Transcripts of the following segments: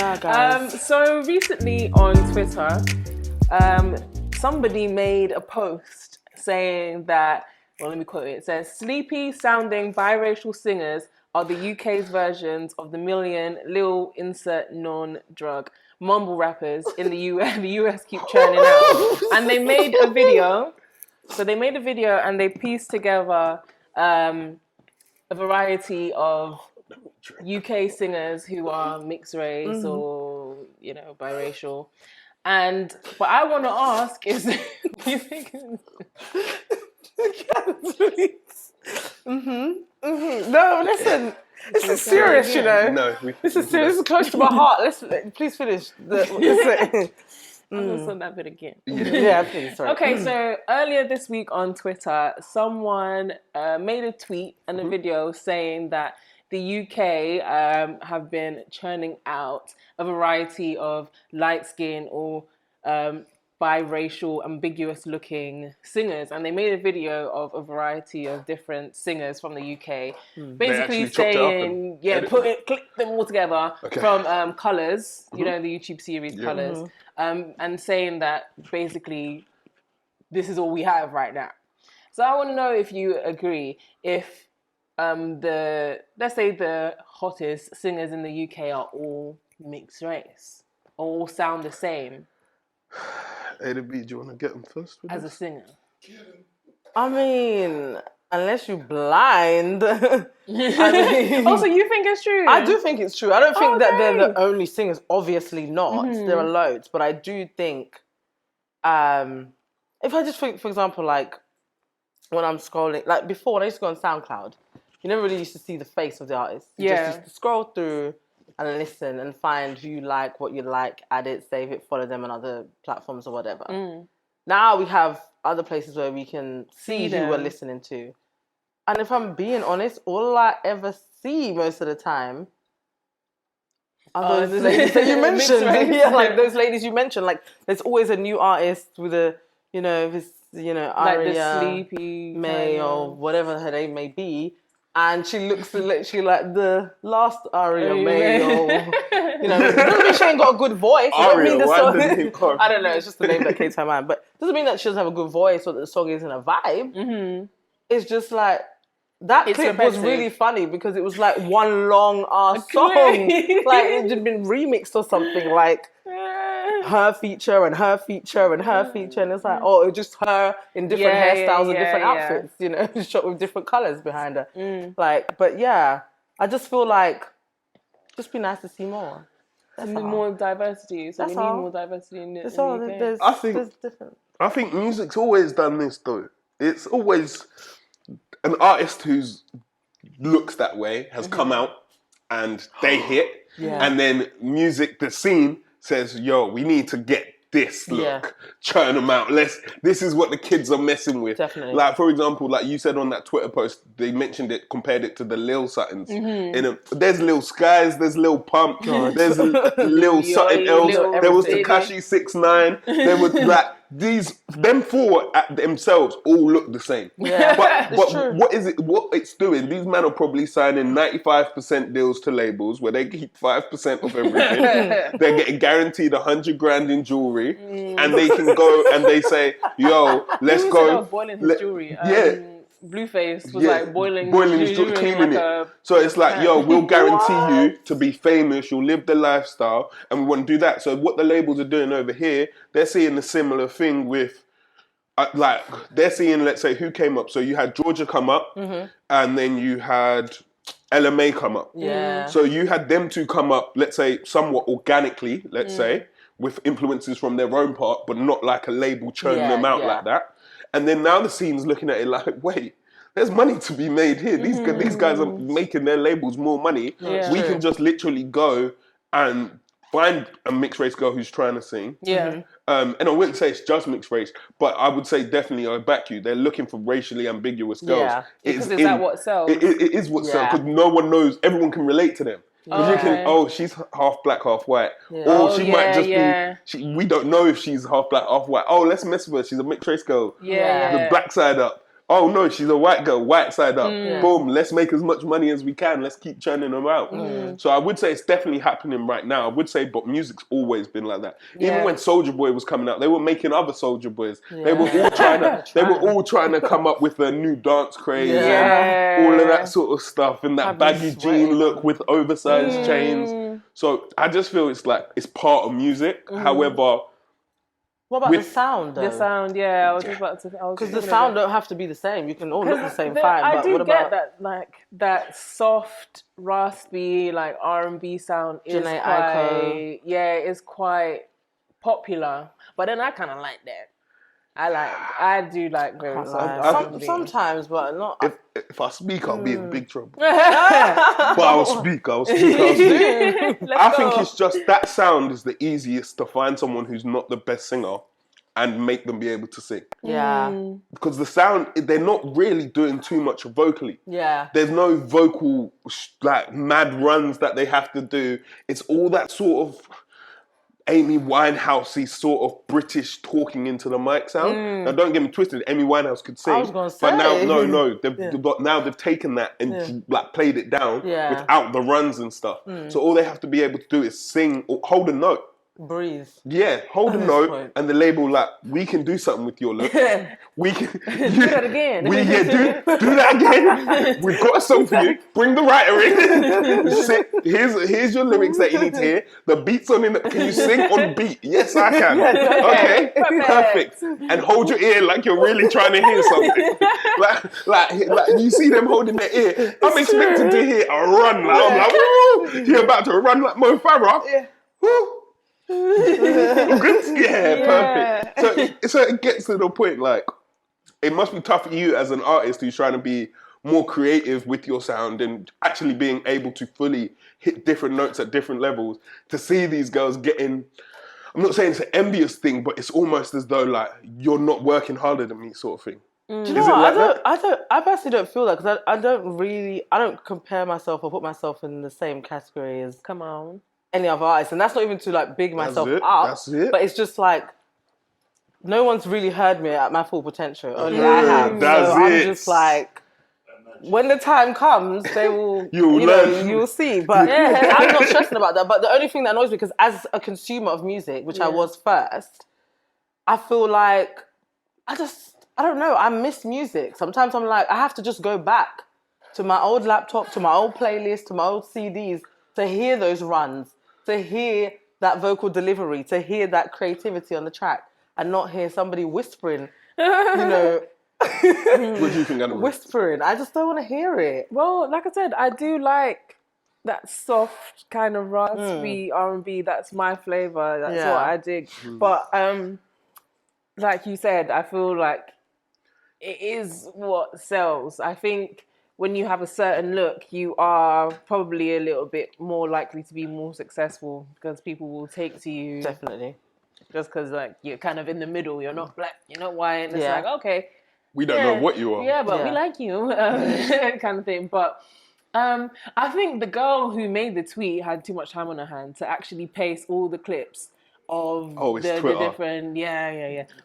Yeah, guys. So recently on Twitter, somebody made a post saying that, well, let me quote it. It says, "Sleepy sounding biracial singers are the UK's versions of the million Lil insert non-drug mumble rappers in the US. The US keep churning out." And they made a video. So they made a video and they pieced together a variety of UK singers who are mixed race or, you know, biracial. And what I want to ask is, do you think... No, listen. This is serious, you know. No, this is serious. This is close to my heart. Listen, please finish. I'm going to send that bit again. Yeah, please. Sorry. Okay, so earlier this week on Twitter, someone made a tweet and a video saying that the UK have been churning out a variety of light-skinned or biracial, ambiguous-looking singers, and they made a video of a variety of different singers from the UK, basically saying, click them all together from Colours, you know, the YouTube series Colours, and saying that basically this is all we have right now. So I want to know if you agree, if let's say the hottest singers in the UK are all mixed race, or all sound the same. RNB, do you want to get them first? As a singer? I mean, unless you're blind. Also, you think it's true? I do think it's true. I don't think that they're the only singers. Obviously not. There are loads. But I do think, if I just think, for example, like, when I'm scrolling, like before, when I used to go on SoundCloud, you never really used to see the face of the artist. You just used to scroll through and listen and find who you like, what you like, add it, save it, follow them on other platforms or whatever. Now we have other places where we can see who we're listening to. And if I'm being honest, all I ever see most of the time are those ladies that you mentioned. Yeah, like those ladies you mentioned. Like, there's always a new artist with a, you know, this, you know, like Aria, the Sleepy May, or whatever her name may be. And she looks literally like the last Aria May, or, you know, doesn't mean she ain't got a good voice. Aria, I don't know, it's just the name that came to my mind. But doesn't mean that she doesn't have a good voice or that the song isn't a vibe. It's just like, that clip was really funny because it was like one long ass song. Like, it had been remixed or something, like her feature and her feature and her feature. And it's like, oh, it was just her in different hairstyles and different outfits, you know, shot with different colours behind her. Like, but yeah, I just feel like, just be nice to see more. More diversity. So we need more diversity in the UK. I think music's always done this though. It's always an artist who's looks that way has come out and they hit, and then music, the scene says, "Yo, we need to get this look, churn them out. This is what the kids are messing with." Definitely. Like, for example, like you said on that Twitter post, they mentioned it, compared it to the Lil Suttons. There's Lil Skies, there's Lil Pump, there's Lil something else. There was Tekashi 6ix9ine. There was like them four at themselves all look the same. Yeah, but what it's doing? These men are probably signing 95% deals to labels where they keep 5% of everything. They're getting guaranteed 100 grand in jewelry, and they can go and they say, "Yo, let's go." Boiling his jewelry. Blueface was like boiling his jewelry, cleaning it. So it's like, yo, we'll guarantee you to be famous, you'll live the lifestyle, and we want to do that. So what the labels are doing over here, they're seeing a similar thing with, like, they're seeing, let's say, who came up. So you had Georgia come up, and then you had LMA come up. Yeah. So you had them two come up, let's say, somewhat organically, let's say, with influences from their own part, but not like a label churning them out like that. And then now the scene's looking at it like, wait, there's money to be made here. These guys are making their labels more money. Yeah. We can just literally go and find a mixed race girl who's trying to sing. Yeah. And I wouldn't say it's just mixed race, but I would say definitely I back you. They're looking for racially ambiguous girls. Yeah. Because is that what sells? It is what sells, because no one knows, everyone can relate to them. Because you can, she's half black, half white. Yeah. Or she might just be, we don't know if she's half black, half white. Oh, let's mess with her. She's a mixed race girl. The black side up. oh no, she's a white girl, white side up. Boom, let's make as much money as we can. Let's keep churning them out. So I would say it's definitely happening right now. I would say, but music's always been like that. Even when Soulja Boy was coming out, they were making other Soulja Boys. They were all trying to. They were all trying to come up with a new dance craze and all of that sort of stuff, and that baggy jean look with oversized chains. So I just feel it's like it's part of music. However. What about the sound, though? The sound, I was just about to... Because the sound don't have to be the same. You can all look the same, fine. I but do what about get that, like, that soft, raspy, like, R&B sound is quite... Yeah, it's quite popular. But then I kind of like that. I do like very soft. Sometimes, but not... If I speak, I'll be in big trouble. But I'll speak. I think it's just that sound is the easiest to find someone who's not the best singer and make them be able to sing. Yeah. Because the sound, they're not really doing too much vocally. Yeah. There's no vocal, like, mad runs that they have to do. It's all that sort of Amy Winehouse-y sort of British talking into the mic sound. Now, don't get me twisted. Amy Winehouse could sing. I was going to say. But now they've taken that and like played it down without the runs and stuff. So all they have to be able to do is sing or hold a note. Breathe. Yeah, hold a note, and the label like, we can do something with your look. We can do that again. Do that again. We've got a song for you. Bring the writer in. Here's your lyrics that you need to hear. The beat's on in. Can you sing on beat? Yes, I can. Okay, perfect. And hold your ear like you're really trying to hear something. like you see them holding their ear. I'm expecting to hear a run. I'm like, woo! You're about to run like Mo Farah. Woo! Perfect. So it gets to the point, like, it must be tough for you as an artist who's trying to be more creative with your sound and actually being able to fully hit different notes at different levels, to see these girls getting, I'm not saying it's an envious thing, but it's almost as though like you're not working harder than me sort of thing. Do you know what? I personally don't feel that, because I don't compare myself or put myself in the same category as any other artist, and that's not even to like big myself up. That's it. But it's just like no one's really heard me at my full potential. Only I have. I'm just like, when the time comes, they will. You'll see. But I'm not stressing about that. But the only thing that annoys me, because as a consumer of music, which I was first, I feel like I don't know. I miss music. Sometimes I'm like, I have to just go back to my old laptop, to my old playlist, to my old CDs to hear those runs, to hear that vocal delivery, to hear that creativity on the track, and not hear somebody whispering, What do you think, Anna? Whispering. I just don't want to hear it. Well, like I said, I do like that soft kind of raspy R&B. That's my flavour. That's what I dig. But like you said, I feel like it is what sells. I think when you have a certain look, you are probably a little bit more likely to be more successful, because people will take to you. Definitely. Just because like you're kind of in the middle. You're not black, you're not white. And it's like, okay. We don't know what you are. Yeah, but we like you. Kind of thing. But I think the girl who made the tweet had too much time on her hands to actually paste all the clips of the different,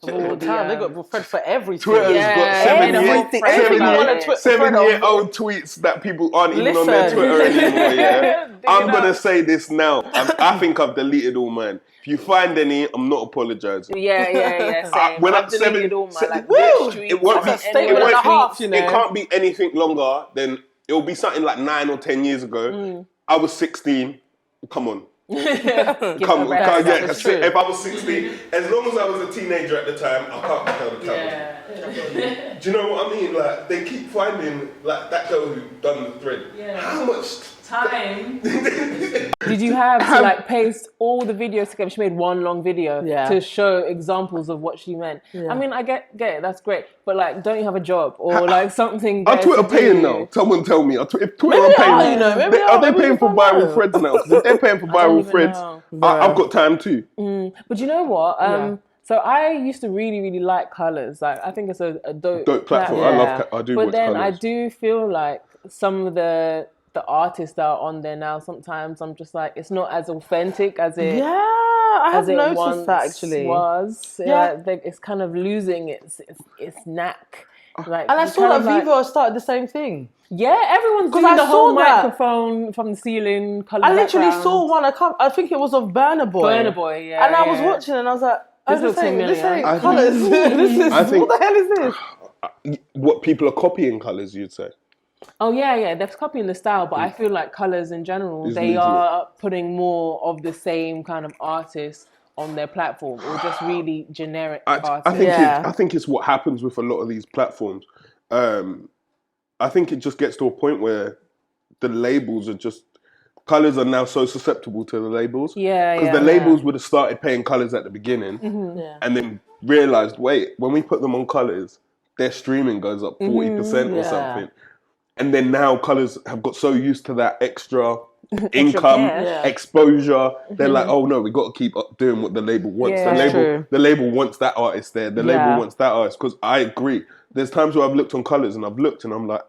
All the time, they got Fred for everything. Twitter's got 7-year-old tweets that people aren't even on their Twitter anymore. I'm gonna say this now. I think I've deleted all mine. If you find any, I'm not apologising. Same. When I've I'm deleted all my it can't be anything longer than, it'll be something like 9 or 10 years ago. I was 16. Come on. If I was 16, as long as I was a teenager at the time, I can't be held accountable. Do you know what I mean? Like, they keep finding, like, that girl who done the thread. How much time did you have to like paste all the videos together? She made one long video to show examples of what she meant. I mean, I get it, that's great, but like, don't you have a job or like something? Are Twitter paying now? Someone tell me. If Twitter are paying, are they paying for viral threads now? If they're paying for viral threads, I've got time too. But you know what? So I used to really, really like Colours. Like, I think it's a dope platform. I do. But then I do feel like some of the artists that are on there now, sometimes I'm just like, it's not as authentic as it I have noticed that actually was. It's kind of losing its knack. Like, And I you saw kind that of like- Vivo started the same thing. Yeah, everyone's doing I the whole saw that. microphone from the ceiling. I literally saw one. I think it was of Burna Boy. Burna Boy, yeah. And I was watching and I was like, This looks familiar. This ain't I colours. I think- What the hell is this? What people are copying colours, you'd say. Oh yeah, they're copying the style, but I feel like colours in general, It's they losing are putting more of the same kind of artists on their platform, or just really generic artists. I think it's what happens with a lot of these platforms. I think it just gets to a point where the labels are just colours are now so susceptible to the labels. Because the labels would have started paying colours at the beginning, and then realised, wait, when we put them on colours, their streaming goes up 40% or something. And then now colours have got so used to that extra income, exposure. They're like, oh no, we got to keep doing what the label wants. The label wants that artist there. The label wants that artist. Because I agree. There's times where I've looked on colours and I'm like,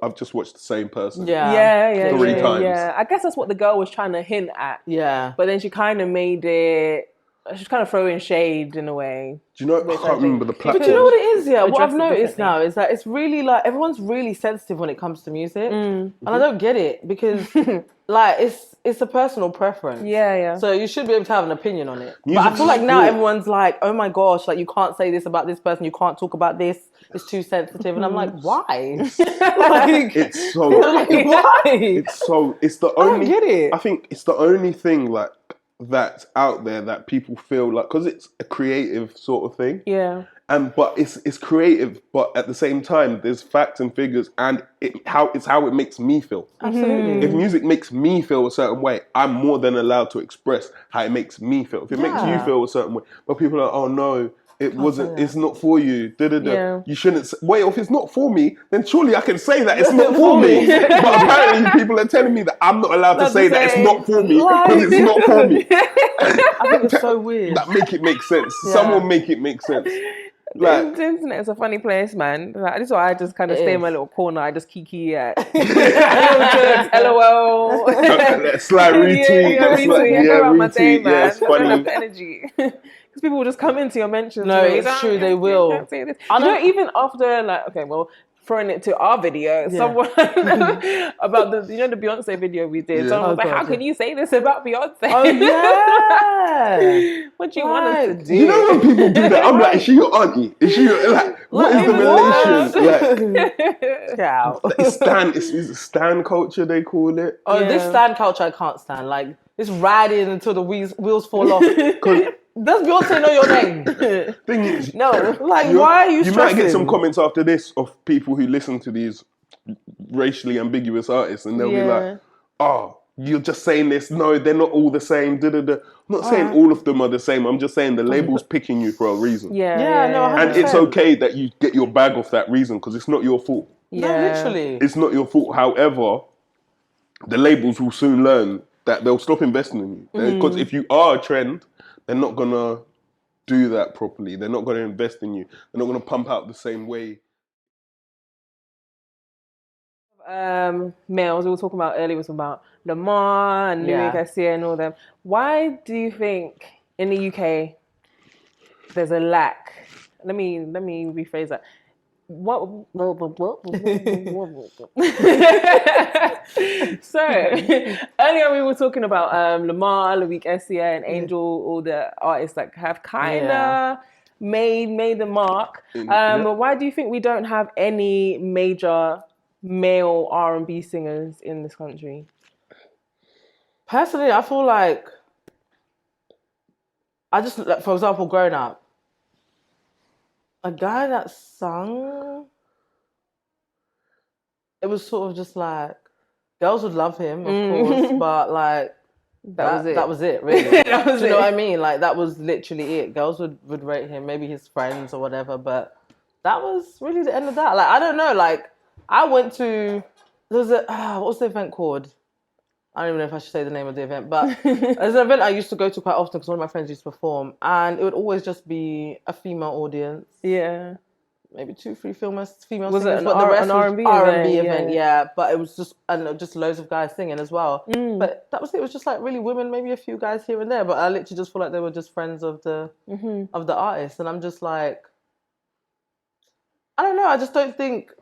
I've just watched the same person. 3 times. Yeah, I guess that's what the girl was trying to hint at. Yeah. But then she kind of made it. She's kind of throwing shade in a way. Do you know? I can't remember the platform. But do you know what it is? Yeah, what I've Address it noticed differently. now is that it's really like everyone's really sensitive when it comes to music, and I don't get it because like it's a personal preference. Yeah. So you should be able to have an opinion on it. But I Music's feel like now sport. everyone's like, oh my gosh, like you can't say this about this person, you can't talk about this. It's too sensitive, and I'm like, why? Like, It's so. like, why? It's the I don't only. get it. I think it's the only thing like that's out there that people feel like, because it's a creative sort of thing. Yeah. But it's creative, but at the same time, there's facts and figures, and how it makes me feel. Absolutely. If music makes me feel a certain way, I'm more than allowed to express how it makes me feel. If it makes you feel a certain way, but people are like, oh no, it wasn't. It's not for you. Yeah. You shouldn't. Wait, if it's not for me, then surely I can say that it's not for me. But apparently, people are telling me that I'm not allowed to say that it's not for me because it's not for me. I think it's so weird. That make it make sense. Someone make it make sense. Like, The internet is a funny place, man. Like, this is why I just kind of stay in my little corner. I just kiki at LOL. Slight retweet. Around my day, man. Yeah, it's I don't funny. have the energy. Because people will just come into your mentions. No, and it's like, true, they you will. can't say this. You know, even after, like, okay, well, throwing it to our video, someone about the Beyonce video we did. Someone was like, how can you say this about Beyonce? Oh yeah. What do you want us to do? You know when people do that, I'm like, is she your auntie? Is she your, like, what is the relation? Like, Cow. it's stan culture, they call it. Oh, this stan culture I can't stand. Like this riding until the wheels fall off. Does Beyonce know your name? Thing is, No. Like, why are you You stressing? might get some comments after this of people who listen to these racially ambiguous artists, and they'll be like, oh, you're just saying this. No, they're not all the same. I'm not saying all of them are the same. I'm just saying the label's picking you for a reason. Yeah, no, 100%. And it's okay that you get your bag off that reason because it's not your fault. No, literally. It's not your fault. However, the labels will soon learn that they'll stop investing in you. Because if you are a trend, they're not going to do that properly. They're not going to invest in you. They're not going to pump out the same way. Males, we were talking about earlier, was about Lamar and Louis Garcia and all them. Why do you think in the UK there's a lack? Let me rephrase that. So earlier we were talking about Lamar, Louis Garcia, and Angel, all the artists that have kind of made the mark. But why do you think we don't have any major male R&B singers in this country? Personally, I feel like for example, growing up, a guy that sung, it was sort of just like girls would love him, of course, but like that was it, really. Do you know what I mean? Like that was literally it. Girls would rate him, maybe his friends or whatever, but that was really the end of that. Like I don't know, like I went to what was the event called? I don't even know if I should say the name of the event, but there's an event I used to go to quite often because one of my friends used to perform, and it would always just be a female audience. Yeah. Maybe 2-3 female Was singers. it But the rest an R&B was event? R&B event, yeah. But it was just, I don't know, just loads of guys singing as well. But that was it. It was just like really women, maybe a few guys here and there. But I literally just feel like they were just friends of the artist. And I'm just like, I don't know. I just don't think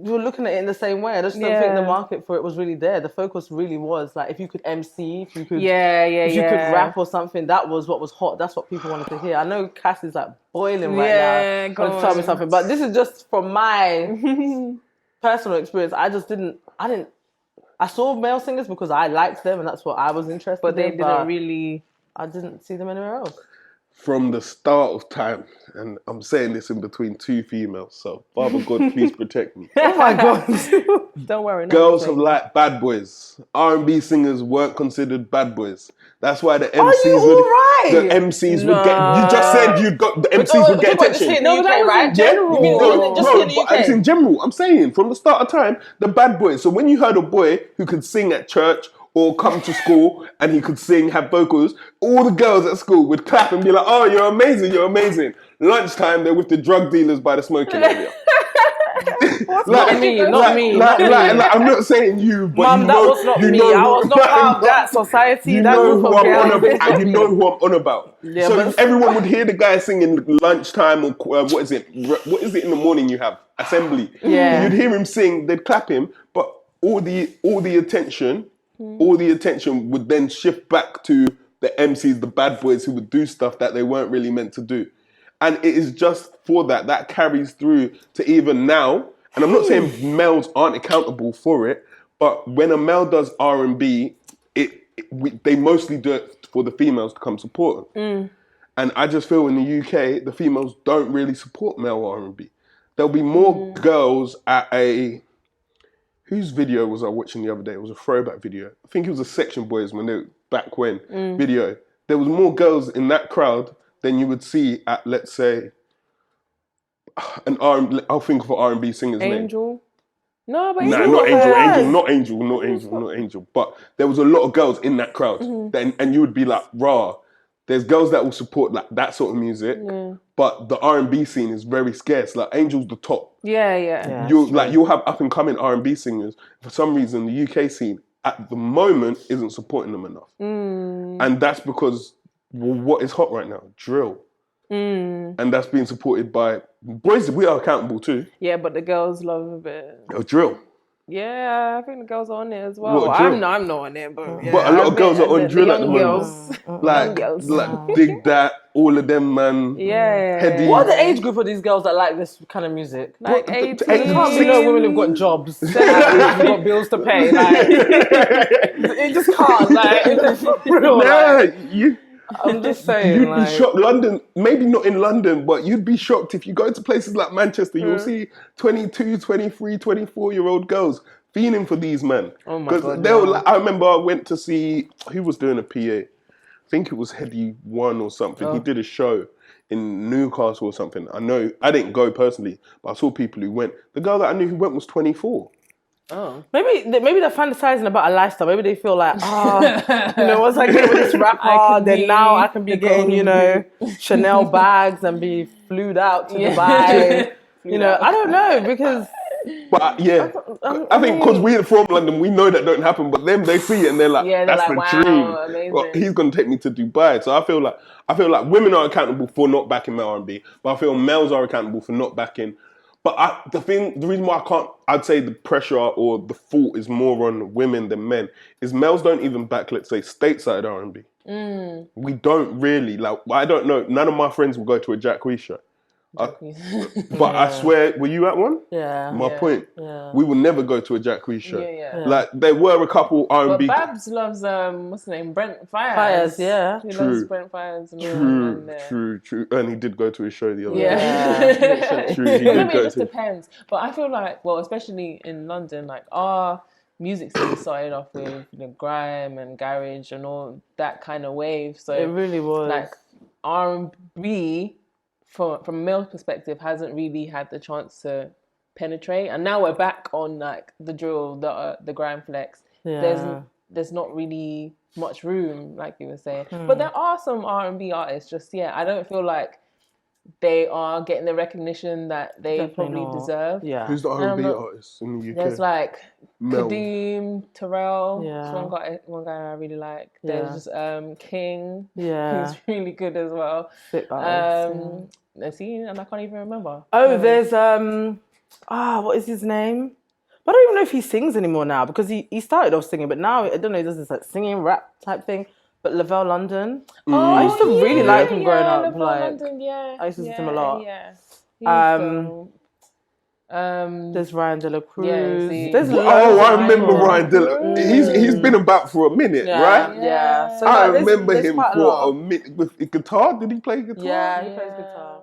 you're looking at it in the same way. I just don't think the market for it was really there. The focus really was like if you could MC, if you could, if you could rap or something. That was what was hot. That's what people wanted to hear. I know Cass is like boiling right now. Trying to tell me something, but this is just from my personal experience. I saw male singers because I liked them and that's what I was interested in. But they didn't really. I didn't see them anywhere else. From the start of time, and I'm saying this in between two females, so Father God, please protect me. Oh my God. Don't worry. Girls have liked bad boys. R&B singers weren't considered bad boys. That's why the MCs would get. You just said you got the MCs would get attention. No, that was in general. It's in general. I'm saying from the start of time, the bad boys. So when you heard a boy who could sing at church or come to school and he could sing, have vocals, all the girls at school would clap and be like, "Oh, you're amazing, you're amazing." Lunchtime, they're with the drug dealers by the smoking area. Not me. I'm not saying you, but Mum, that was not me. I was not part of that society. You know who I'm on about. You know who I'm on about. Yeah, so everyone would hear the guy singing lunchtime or what is it? What is it in the morning? You have assembly. Yeah, you'd hear him sing. They'd clap him, but all the attention would then shift back to the MCs, the bad boys who would do stuff that they weren't really meant to do. And it is just for that carries through to even now. And I'm not saying males aren't accountable for it, but when a male does R&B, they mostly do it for the females to come support them. And I just feel in the UK, the females don't really support male R&B. There'll be more girls at whose video was I watching the other day? It was a throwback video. I think it was a Section Boys back when video. There was more girls in that crowd than you would see at, let's say, I'll think of an R&B singer's name. Angel? No, but not Angel. But there was a lot of girls in that crowd. And you would be like, rah. There's girls that will support like that sort of music, but the R&B scene is very scarce. Like Angel's the top. Yeah. You'll have up and coming R&B singers. For some reason, the UK scene at the moment isn't supporting them enough, and that's because what is hot right now? Drill, and that's being supported by boys. We are accountable too. Yeah, but the girls love a bit. Drill. Yeah, I think the girls are on it as well. What, I'm not on it, but but a lot of girls are on drill at the moment. Like Dig That, all of them, man. Yeah. Heady. What are the age group of these girls that like this kind of music? Like 18. Can't be no women who've got jobs, who've got bills to pay. Like, it just can't. Like, it's real. I'm just saying. You'd be shocked. London, maybe not in London, but you'd be shocked if you go to places like Manchester, you'll see 22, 23, 24-year-old girls fiending for these men. Oh my God. I remember I went to see, who was doing a PA? I think it was Heady One or something. He did a show in Newcastle or something. I didn't go personally, but I saw people who went. The girl that I knew who went was 24. Oh. Maybe they're fantasizing about a lifestyle. Maybe they feel like, once I get with this rapper, then now I can be getting, Chanel bags and be flued out to Dubai. I don't know because. But I think because we're from London, we know that don't happen. But them, they see it and they're like, "That's the dream." Amazing. Well, he's gonna take me to Dubai. So I feel like women are accountable for not backing male R&B, but I feel males are accountable for not backing. But the reason why I'd say the pressure or the fault is more on women than men is males don't even back, let's say, stateside R&B. We don't really, I don't know, none of my friends will go to a Jack Wee show. But I swear, were you at one? Yeah. My point. Yeah. We will never go to a Jack Wee show. Yeah. Like there were a couple R&B. But Babs loves what's the name? Brent Fires. Fires, yeah. He loves Brent Fires. True. And he did go to his show the other day. Yeah. True. It just depends. But I feel like, well, especially in London, like our music scene started off with grime and garage and all that kind of wave. So it really was like R&B. From a male perspective, hasn't really had the chance to penetrate, and now we're back on like the drill, the grime flex. Yeah. There's not really much room, like you were saying, but there are some R&B artists. I don't feel like they are getting the recognition that they Definitely probably not. deserve. Yeah. Who's the R&B artist in the UK? There's like Mel. Kadeem, Terrell. Yeah. That's one guy I really like. There's just King. Yeah. Who's really good as well. Sick artist, Let's see, and I can't even remember. Oh, there's what is his name? But I don't even know if he sings anymore now because he started off singing, but now I don't know, he does this like singing rap type thing. But Lavelle London, I used to really like him growing up. Lavelle Like London, I used to listen to him a lot. Yeah. There's Ryan De La Cruz. Yeah, there's I remember Ryan Dillon. He's been about for a minute, right? Yeah. So I remember him for a minute with guitar. Did he play guitar? Yeah, he plays guitar.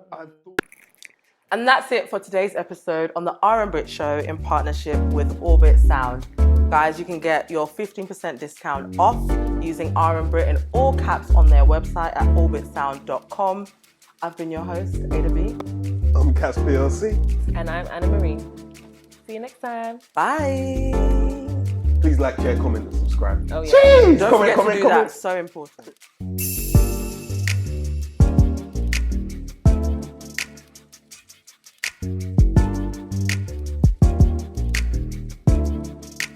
And that's it for today's episode on the RNBRIT Show in partnership with Orbit Sound. Guys, you can get your 15% discount off using RNBRIT in all caps on their website at orbitsound.com. I've been your host, Ada B. I'm Cas PLC. And I'm Anna Marie. See you next time. Bye. Please like, share, comment, and subscribe. Oh, yeah. Jeez, Don't forget to do that. So important.